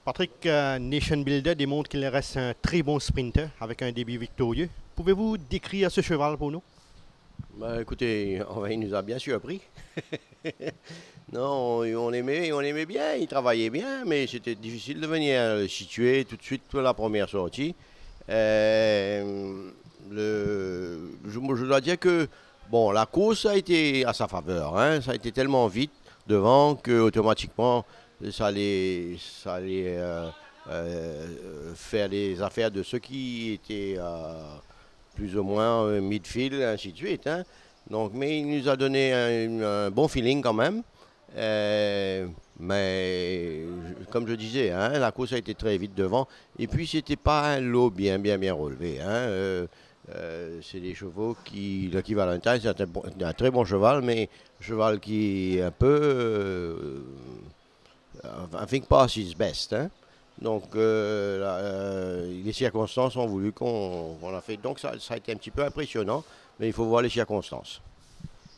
Patrick, Nation Builder démontre qu'il reste un très bon sprinter avec un début victorieux. Pouvez-vous décrire ce cheval pour nous? Bah, écoutez, il nous a bien surpris. Non, on aimait bien, il travaillait bien, mais c'était difficile de venir le situer tout de suite pour la première sortie. Je dois dire que bon, la course a été à sa faveur, hein. Ça a été tellement vite devant que automatiquement ça allait faire les affaires de ceux qui étaient plus ou moins midfield, ainsi de suite, hein. Donc, mais il nous a donné un bon feeling quand même. Mais comme je disais, hein, la course a été très vite devant. Et puis, c'était pas un lot bien relevé, hein. C'est des chevaux qui, Lucky Valentine, c'est un très bon cheval, mais un cheval qui est un peu, I think past his best, hein. Donc, les circonstances ont voulu qu'on l'a fait. Donc, ça a été un petit peu impressionnant, mais il faut voir les circonstances.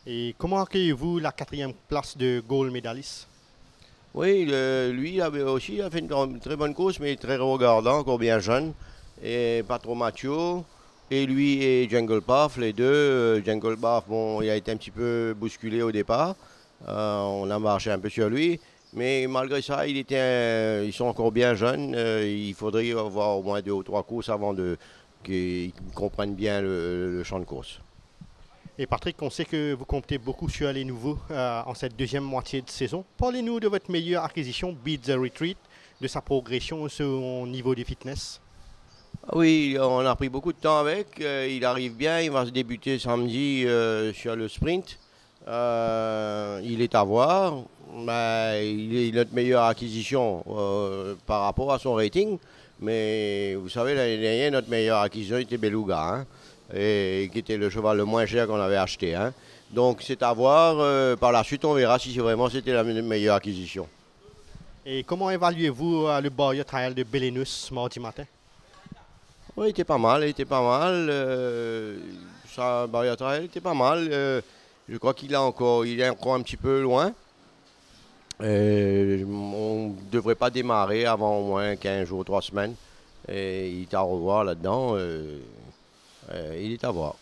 Et comment accueillez-vous la quatrième place de gold medalist? Oui, lui il a fait une très bonne course, mais très regardant, encore bien jeune, et pas trop mature. Et lui et Jungle Path, les deux, Jungle Path, bon, il a été un petit peu bousculé au départ. On a marché un peu sur lui. Mais malgré ça, ils sont encore bien jeunes. Il faudrait avoir au moins deux ou trois courses avant qu'ils comprennent bien le champ de course. Et Patrick, on sait que vous comptez beaucoup sur les nouveaux en cette deuxième moitié de saison. Parlez-nous de votre meilleure acquisition, Beat the Retreat, de sa progression, son niveau de fitness. Ah oui, on a pris beaucoup de temps avec. Il arrive bien, il va se débuter samedi sur le sprint. Il est à voir. Ben, il est notre meilleure acquisition par rapport à son rating. Mais vous savez, l'année dernière, notre meilleure acquisition était Beluga, hein, et qui était le cheval le moins cher qu'on avait acheté, hein. Donc c'est à voir. Par la suite, on verra si vraiment c'était la meilleure acquisition. Et comment évaluez-vous le Barrier Trial de Belenus mardi matin? Oui, il était pas mal, il était pas mal. Sa barrière trail était pas mal. Je crois il est encore un petit peu loin. On ne devrait pas démarrer avant au moins 15 jours, 3 semaines. Et il est à revoir là-dedans. Il est à voir.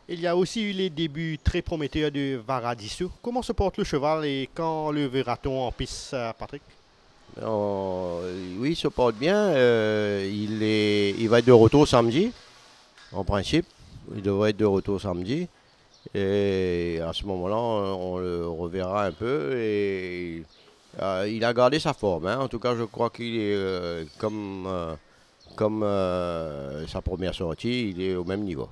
Il y a aussi eu les débuts très prometteurs de Varadisu. Comment se porte le cheval et quand le verra-t-on en piste, Patrick? Oui, il se porte bien. Il va être de retour samedi, en principe. Il devrait être de retour samedi. Et à ce moment-là, on le reverra un peu. Et il a gardé sa forme, hein. En tout cas, je crois qu'il est comme sa première sortie, il est au même niveau.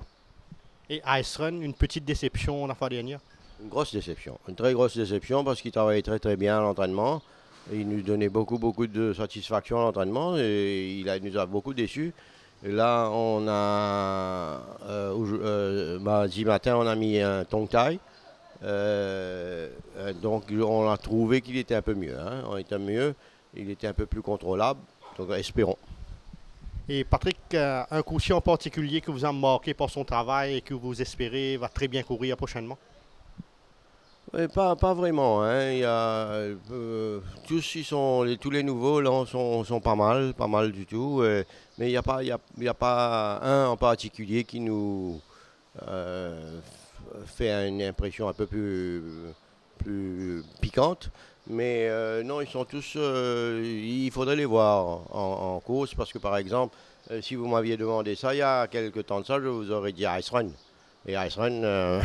Et Ice Run, une petite déception la fois dernière. Une grosse déception, une très grosse déception parce qu'il travaillait très bien à l'entraînement. Il nous donnait beaucoup de satisfaction à l'entraînement et il nous a beaucoup déçus. Et là, mardi matin, on a mis un tongue tie. Donc, on a trouvé qu'il était un peu mieux, hein. On était mieux, il était un peu plus contrôlable. Donc, espérons. Et Patrick, un coursier en particulier que vous a marqué par son travail et que vous espérez va très bien courir prochainement? Ouais, pas vraiment, hein. Il y a, tous les nouveaux là sont pas mal du tout. Mais il y a pas un en particulier qui nous fait une impression un peu plus piquante. Mais non, ils sont tous. Il faudrait les voir en course parce que par exemple, si vous m'aviez demandé ça il y a quelques temps de ça, je vous aurais dit Ice Run. Et Ice Run,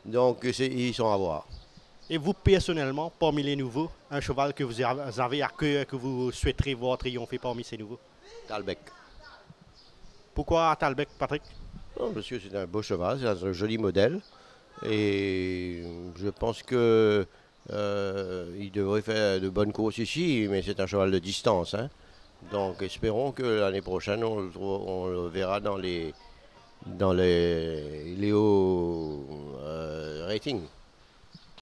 donc ils sont à voir. Et vous, personnellement, parmi les nouveaux, un cheval que vous avez à cœur, que vous souhaiterez voir triompher parmi ces nouveaux? Talbec. Pourquoi Talbec, Patrick? Non, parce que c'est un beau cheval, c'est un joli modèle. Et je pense que il devrait faire de bonnes courses ici, mais c'est un cheval de distance, hein. Donc espérons que l'année prochaine, on le verra dans les hauts ratings.